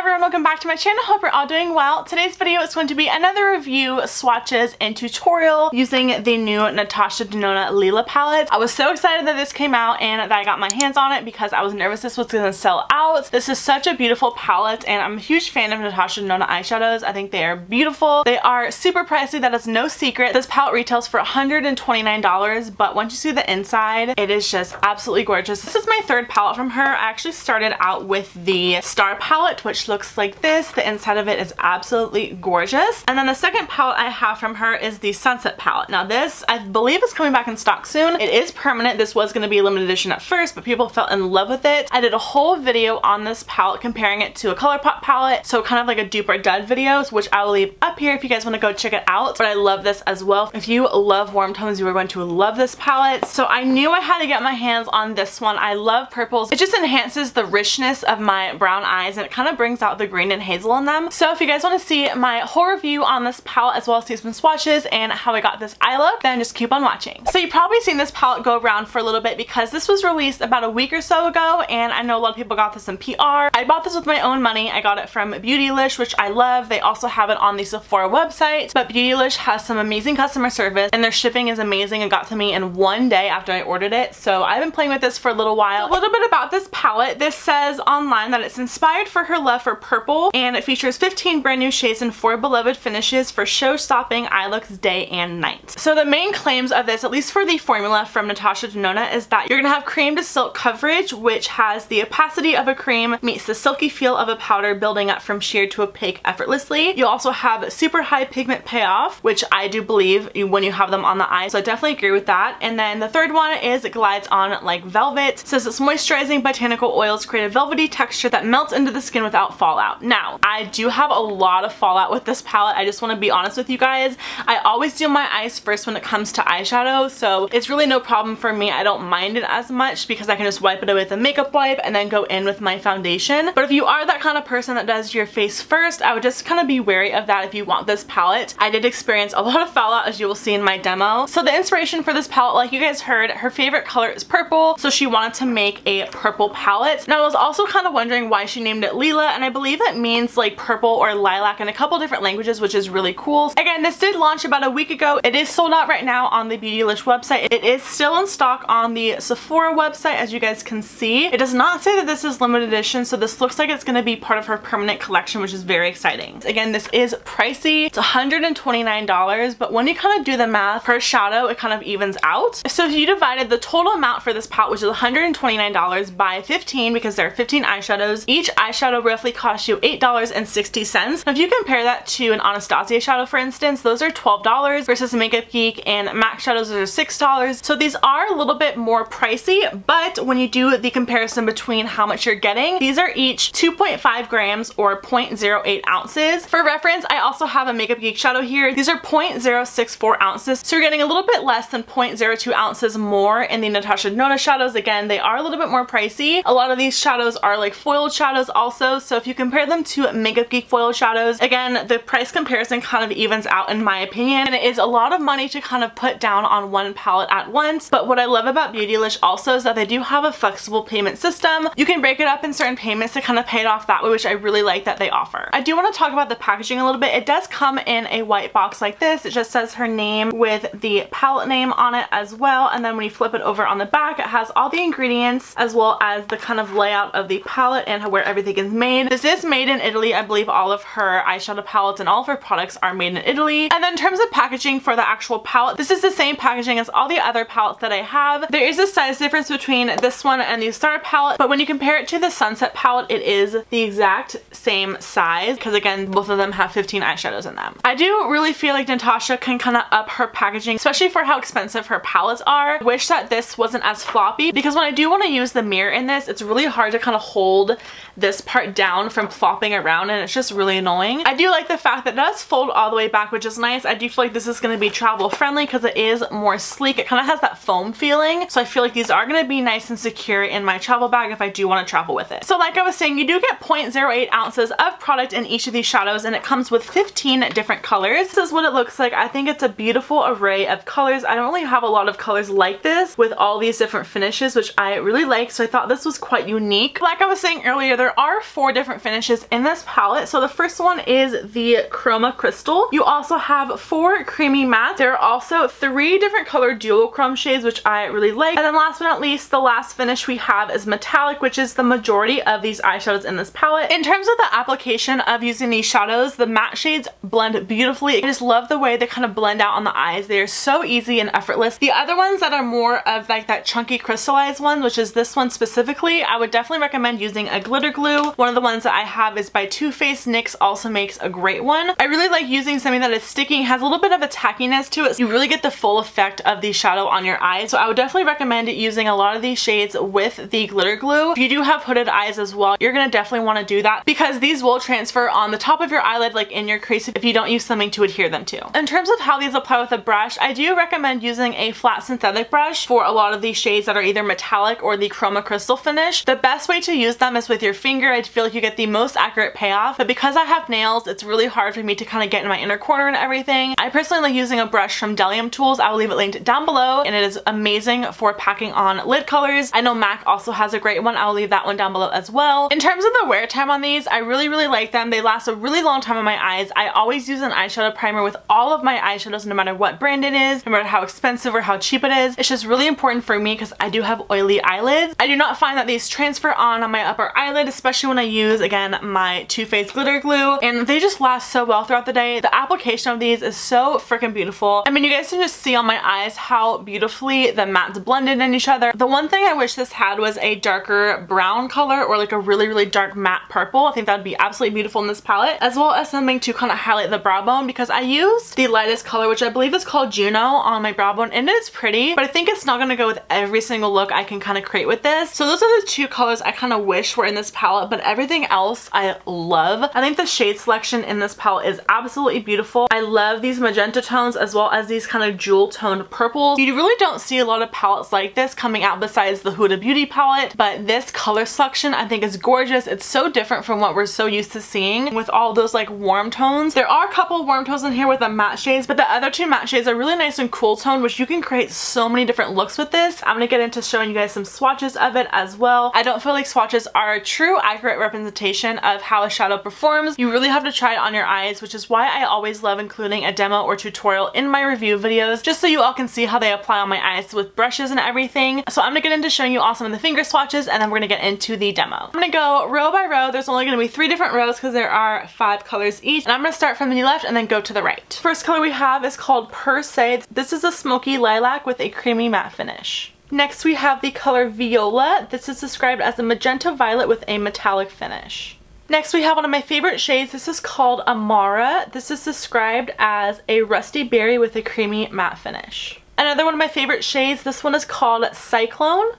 everyone, welcome back to my channel. Hope you're all doing well. Today's video is going to be another review, swatches, and tutorial using the new NATASHA DENONA LILA palette. I was so excited that this came out and that I got my hands on it because I was nervous this was going to sell out. This is such a beautiful palette and I'm a huge fan of NATASHA DENONA eyeshadows. I think they are beautiful. They are super pricey, that is no secret. This palette retails for $129, but once you see the inside, it is just absolutely gorgeous. This is my third palette from her. I actually started out with the Star palette, which looks like this. The inside of it is absolutely gorgeous. And then the second palette I have from her is the Sunset palette. Now this, I believe, is coming back in stock soon. It is permanent. This was going to be a limited edition at first, but people fell in love with it. I did a whole video on this palette comparing it to a ColourPop palette, so kind of like a dupe or dud video, which I will leave up here if you guys want to go check it out. But I love this as well. If you love warm tones, you are going to love this palette. So I knew I had to get my hands on this one. I love purples. It just enhances the richness of my brown eyes and it kind of brings out the green and hazel in them. So if you guys want to see my whole review on this palette as well as see some swatches and how I got this eye look, then just keep on watching. So you've probably seen this palette go around for a little bit because this was released about a week or so ago and I know a lot of people got this in PR. I bought this with my own money. I got it from Beautylish, which I love. They also have it on the Sephora website, but Beautylish has some amazing customer service and their shipping is amazing and got to me in one day after I ordered it. So I've been playing with this for a little while. So a little bit about this palette. This says online that it's inspired for her love for purple and it features 15 brand new shades and 4 beloved finishes for show-stopping eye looks day and night. So the main claims of this, at least for the formula from NATASHA DENONA, is that you're gonna have cream to silk coverage, which has the opacity of a cream meets the silky feel of a powder, building up from sheer to opaque effortlessly. You also have super high pigment payoff, which I do believe when you have them on the eye, so I definitely agree with that. And then the third one is it glides on like velvet. It says it's moisturizing botanical oils create a velvety texture that melts into the skin without fallout. Now, I do have a lot of fallout with this palette. I just want to be honest with you guys. I always do my eyes first when it comes to eyeshadow, so it's really no problem for me. I don't mind it as much because I can just wipe it away with a makeup wipe and then go in with my foundation. But if you are that kind of person that does your face first, I would just kind of be wary of that if you want this palette. I did experience a lot of fallout, as you will see in my demo. So the inspiration for this palette, like you guys heard, her favorite color is purple, so she wanted to make a purple palette. Now I was also kind of wondering why she named it Lila, and I believe it means like purple or lilac in a couple different languages, which is really cool. Again, this did launch about a week ago. It is sold out right now on the Beautylish website. It is still in stock on the Sephora website, as you guys can see. It does not say that this is limited edition, so this looks like it's going to be part of her permanent collection, which is very exciting. Again, this is pricey. It's $129, but when you kind of do the math per shadow, it kind of evens out. So if you divided the total amount for this palette, which is $129, by 15, because there are 15 eyeshadows, each eyeshadow roughly costs you $8.60. Now if you compare that to an Anastasia shadow, for instance, those are $12 versus Makeup Geek and MAC shadows are $6. So these are a little bit more pricey, but when you do the comparison between how much you're getting, these are each 2.5 grams or 0.08 ounces. For reference, I also have a Makeup Geek shadow here. These are 0.064 ounces, so you're getting a little bit less than 0.02 ounces more in the NATASHA DENONA shadows. Again, they are a little bit more pricey. A lot of these shadows are like foiled shadows also, so if you compare them to Makeup Geek foiled shadows, again, the price comparison kind of evens out in my opinion, and it is a lot of money to kind of put down on one palette at once. But what I love about Beautylish also is that they do have a flexible payment system. You can break it up in certain payments to kind of pay it off that way, which I really like that they offer. I do want to talk about the packaging a little bit. It does come in a white box like this. It just says her name with the palette name on it as well, and then when you flip it over on the back, it has all the ingredients as well as the kind of layout of the palette and where everything is made. This is made in Italy. I believe all of her eyeshadow palettes and all of her products are made in Italy. And then in terms of packaging for the actual palette, this is the same packaging as all the other palettes that I have. There is a size difference between this one and the Star palette, but when you compare it to the Sunset palette, it is the exact same size because again, both of them have 15 eyeshadows in them. I do really feel like NATASHA can kind of up her packaging, especially for how expensive her palettes are. I wish that this wasn't as floppy because when I do want to use the mirror in this, it's really hard to kind of hold this part down from flopping around and it's just really annoying. I do like the fact that it does fold all the way back, which is nice. I do feel like this is going to be travel friendly because it is more sleek. It kind of has that foam feeling, so I feel like these are going to be nice and secure in my travel bag if I do want to travel with it. So like I was saying, you do get 0.08 ounces of product in each of these shadows and it comes with 15 different colors. This is what it looks like. I think it's a beautiful array of colors. I don't really have a lot of colors like this with all these different finishes, which I really like, so I thought this was quite unique. Like I was saying earlier, there are 4 different different finishes in this palette. So the first one is the Chroma Crystal. You also have 4 creamy mattes. There are also 3 different color duochrome shades, which I really like. And then last but not least, the last finish we have is metallic, which is the majority of these eyeshadows in this palette. In terms of the application of using these shadows, the matte shades blend beautifully. I just love the way they kind of blend out on the eyes. They are so easy and effortless. The other ones that are more of like that chunky crystallized one, which is this one specifically, I would definitely recommend using a glitter glue. One of the ones that I have is by Too Faced. NYX also makes a great one. I really like using something that is sticky, has a little bit of a tackiness to it. So you really get the full effect of the shadow on your eyes. So I would definitely recommend using a lot of these shades with the glitter glue. If you do have hooded eyes as well, you're gonna definitely want to do that because these will transfer on the top of your eyelid, like in your crease, if you don't use something to adhere them to. In terms of how these apply with a brush, I do recommend using a flat synthetic brush for a lot of these shades that are either metallic or the Chroma Crystal finish. The best way to use them is with your finger. I feel like you get the most accurate payoff, but because I have nails, it's really hard for me to kind of get in my inner corner and everything. I personally like using a brush from Delium Tools. I will leave it linked down below, and it is amazing for packing on lid colors. I know MAC also has a great one. I'll leave that one down below as well. In terms of the wear time on these, I really like them. They last a really long time on my eyes. I always use an eyeshadow primer with all of my eyeshadows, no matter what brand it is, no matter how expensive or how cheap it is. It's just really important for me because I do have oily eyelids. I do not find that these transfer on my upper eyelid, especially when I use, again, my Too Faced glitter glue, and they just last so well throughout the day. The application of these is so freaking beautiful. I mean, you guys can just see on my eyes how beautifully the mattes blended in each other. The one thing I wish this had was a darker brown color or like a really dark matte purple. I think that would be absolutely beautiful in this palette, as well as something to kind of highlight the brow bone, because I used the lightest color, which I believe is called Juno, on my brow bone, and it is pretty, but I think it's not going to go with every single look I can kind of create with this. So those are the 2 colors I kind of wish were in this palette, but everything else I love. I think the shade selection in this palette is absolutely beautiful. I love these magenta tones as well as these kind of jewel toned purples. You really don't see a lot of palettes like this coming out besides the Huda Beauty palette, but this color selection I think is gorgeous. It's so different from what we're so used to seeing with all those like warm tones. There are a couple warm tones in here with the matte shades, but the other 2 matte shades are really nice and cool tone, which you can create so many different looks with this. I'm gonna get into showing you guys some swatches of it as well. I don't feel like swatches are a true accurate representation of how a shadow performs. You really have to try it on your eyes, which is why I always love including a demo or tutorial in my review videos, just so you all can see how they apply on my eyes with brushes and everything. So I'm gonna get into showing you all some of the finger swatches, and then we're gonna get into the demo. I'm gonna go row by row. There's only gonna be 3 different rows because there are 5 colors each, and I'm gonna start from the left and then go to the right. First color we have is called Per Se. This is a smoky lilac with a creamy matte finish. Next we have the color Viola. This is described as a magenta violet with a metallic finish. Next we have one of my favorite shades. This is called Amara. This is described as a rusty berry with a creamy matte finish. Another one of my favorite shades, this one is called Cyclone.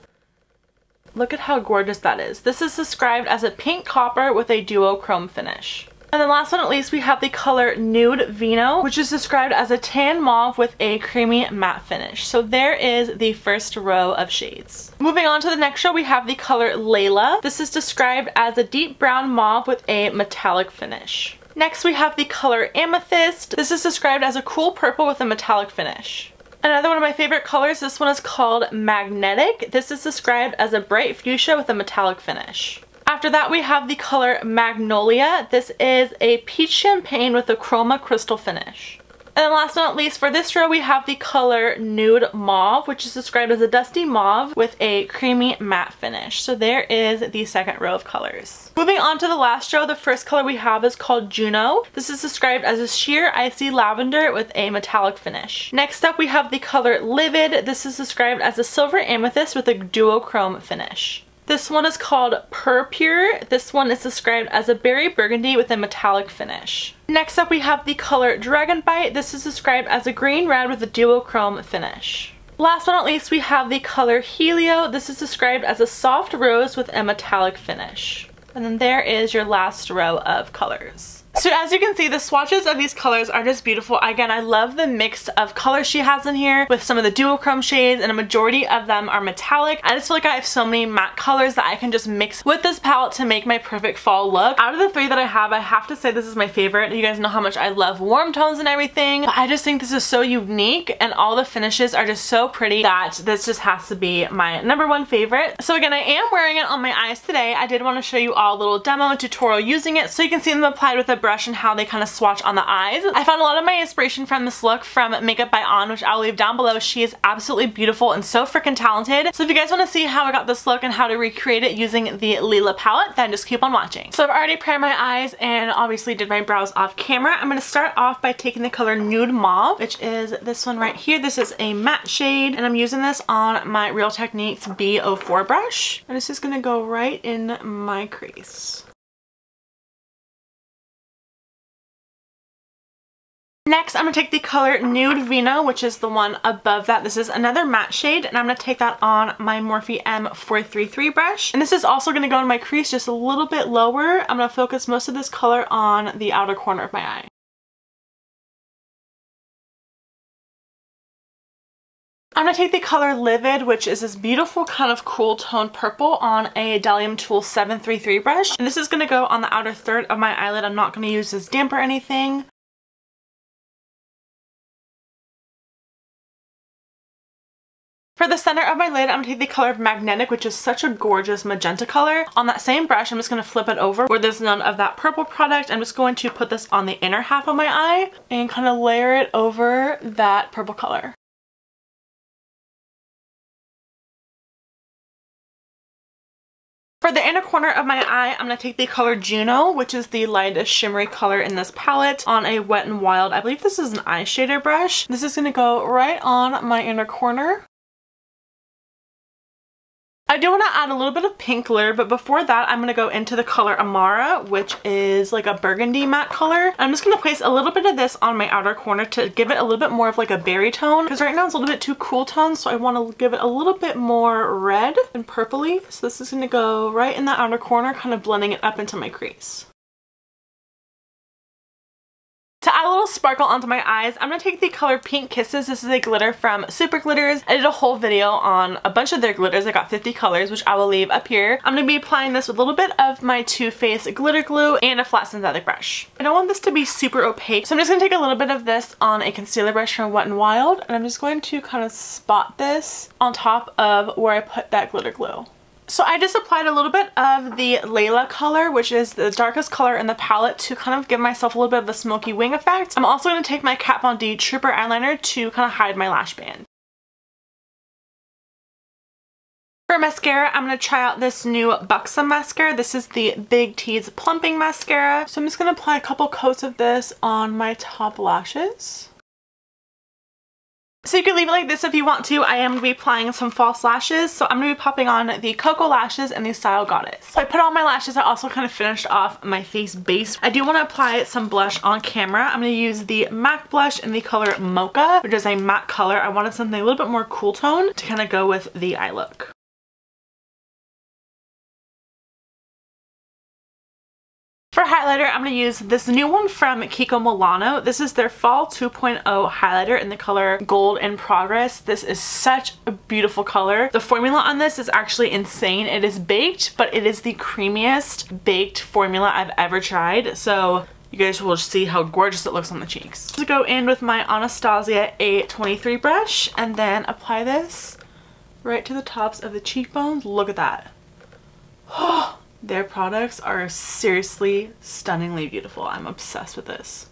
Look at how gorgeous that is. This is described as a pink copper with a duochrome finish. And then last but not least, we have the color Nude Vino, which is described as a tan mauve with a creamy matte finish. So there is the first row of shades. Moving on to the next row, we have the color Layla. This is described as a deep brown mauve with a metallic finish. Next, we have the color Amethyst. This is described as a cool purple with a metallic finish. Another one of my favorite colors, this one is called Magnetic. This is described as a bright fuchsia with a metallic finish. After that we have the color Magnolia. This is a peach champagne with a chroma crystal finish. And then last but not least, for this row we have the color Nude Mauve, which is described as a dusty mauve with a creamy matte finish. So there is the second row of colors. Moving on to the last row, the first color we have is called Juno. This is described as a sheer icy lavender with a metallic finish. Next up we have the color Livid. This is described as a silver amethyst with a duochrome finish. This one is called Pure. This one is described as a berry burgundy with a metallic finish. Next up we have the color Dragon Bite. This is described as a green red with a duochrome finish. Last but not least we have the color Helio. This is described as a soft rose with a metallic finish. And then there is your last row of colors. So as you can see, the swatches of these colors are just beautiful. Again, I love the mix of colors she has in here with some of the duochrome shades, and a majority of them are metallic. I just feel like I have so many matte colors that I can just mix with this palette to make my perfect fall look. Out of the three that I have to say this is my favorite. You guys know how much I love warm tones and everything, but I just think this is so unique and all the finishes are just so pretty that this just has to be my #1 favorite. So again, I am wearing it on my eyes today. I did want to show you all a little demo and tutorial using it so you can see them applied with a brush and how they kind of swatch on the eyes. I found a lot of my inspiration from this look from Makeup by On, which I'll leave down below. She is absolutely beautiful and so freaking talented. So if you guys want to see how I got this look and how to recreate it using the Lila palette, then just keep on watching. So I've already primed my eyes and obviously did my brows off camera. I'm going to start off by taking the color Nude Mauve, which is this one right here. This is a matte shade and I'm using this on my Real Techniques B04 brush. And this is going to go right in my crease. Next, I'm going to take the color Nude Vino, which is the one above that. This is another matte shade, and I'm going to take that on my Morphe M433 brush. And this is also going to go in my crease just a little bit lower. I'm going to focus most of this color on the outer corner of my eye. I'm going to take the color Livid, which is this beautiful kind of cool tone purple, on a Delium Tool 733 brush. And this is going to go on the outer third of my eyelid. I'm not going to use this damp or anything. For the center of my lid, I'm going to take the color Magnetic, which is such a gorgeous magenta color. On that same brush, I'm just going to flip it over where there's none of that purple product. I'm just going to put this on the inner half of my eye and kind of layer it over that purple color. For the inner corner of my eye, I'm going to take the color Juno, which is the lightest shimmery color in this palette, on a Wet n Wild. I believe this is an eyeshadow brush. This is going to go right on my inner corner. I do want to add a little bit of pink glitter, but before that I'm going to go into the color Amara, which is like a burgundy matte color. I'm just going to place a little bit of this on my outer corner to give it a little bit more of like a berry tone, because right now it's a little bit too cool tone, so I want to give it a little bit more red and purpley. So this is going to go right in the outer corner, kind of blending it up into my crease. To add a little sparkle onto my eyes, I'm going to take the color Pink Kisses. This is a glitter from Super Glitters. I did a whole video on a bunch of their glitters. I got 50 colors, which I will leave up here. I'm going to be applying this with a little bit of my Too Faced glitter glue and a flat synthetic brush. I don't want this to be super opaque, so I'm just going to take a little bit of this on a concealer brush from Wet n Wild, and I'm just going to kind of spot this on top of where I put that glitter glue. So I just applied a little bit of the Layla color, which is the darkest color in the palette, to kind of give myself a little bit of a smoky wing effect. I'm also going to take my Kat Von D Trooper eyeliner to kind of hide my lash band. For mascara, I'm going to try out this new Buxom mascara. This is the Big T's Plumping Mascara. So I'm just going to apply a couple coats of this on my top lashes. So you can leave it like this if you want to. I am going to be applying some false lashes, so I'm going to be popping on the Cocoa Lashes and the Style Goddess. So I put on my lashes. I also kind of finished off my face base. I do want to apply some blush on camera. I'm going to use the MAC blush in the color Mocha, which is a matte color. I wanted something a little bit more cool tone to kind of go with the eye look. For highlighter, I'm going to use this new one from Kiko Milano. This is their Fall 2.0 highlighter in the color Gold in Progress. This is such a beautiful color. The formula on this is actually insane. It is baked, but it is the creamiest baked formula I've ever tried. So you guys will see how gorgeous it looks on the cheeks. To go in with my Anastasia A23 brush and then apply this right to the tops of the cheekbones. Look at that. Oh! Their products are seriously stunningly beautiful. I'm obsessed with this.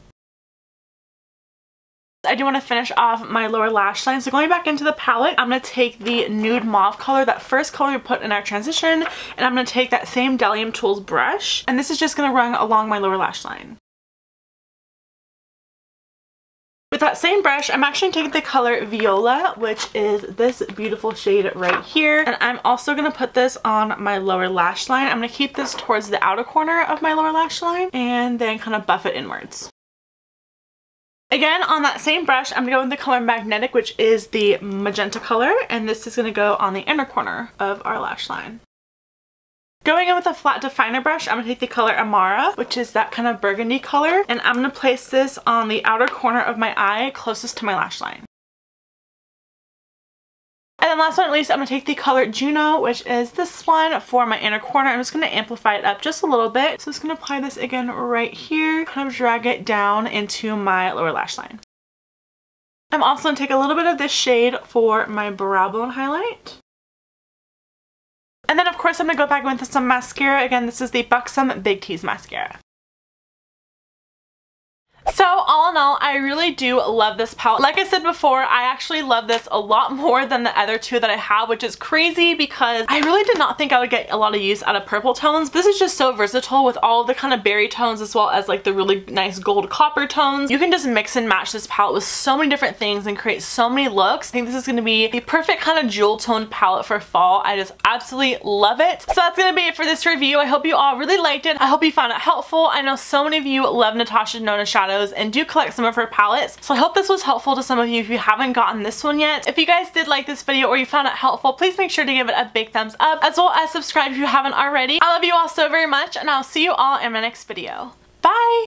I do want to finish off my lower lash line. So going back into the palette, I'm going to take the Nude Mauve color, that first color we put in our transition, and I'm going to take that same Delium Tools brush, and this is just going to run along my lower lash line. With that same brush, I'm actually taking the color Viola, which is this beautiful shade right here. And I'm also going to put this on my lower lash line. I'm going to keep this towards the outer corner of my lower lash line and then kind of buff it inwards. Again, on that same brush, I'm going to go with the color Magnetic, which is the magenta color. And this is going to go on the inner corner of our lash line. Going in with a flat definer brush, I'm going to take the color Amara, which is that kind of burgundy color, and I'm going to place this on the outer corner of my eye closest to my lash line. And then last but not least, I'm going to take the color Juno, which is this one, for my inner corner. I'm just going to amplify it up just a little bit. So I'm just going to apply this again right here, kind of drag it down into my lower lash line. I'm also going to take a little bit of this shade for my brow bone highlight. And then of course I'm going to go back with some mascara. Again, this is the Buxom Big Tease mascara. So all in all, I really do love this palette. Like I said before, I actually love this a lot more than the other two that I have, which is crazy because I really did not think I would get a lot of use out of purple tones. This is just so versatile with all the kind of berry tones as well as like the really nice gold copper tones. You can just mix and match this palette with so many different things and create so many looks. I think this is going to be the perfect kind of jewel toned palette for fall. I just absolutely love it. So that's going to be it for this review. I hope you all really liked it. I hope you found it helpful. I know so many of you love Natasha Denona shadows and do collect some of her palettes. So I hope this was helpful to some of you if you haven't gotten this one yet. If you guys did like this video or you found it helpful, please make sure to give it a big thumbs up, as well as subscribe if you haven't already. I love you all so very much, and I'll see you all in my next video. Bye!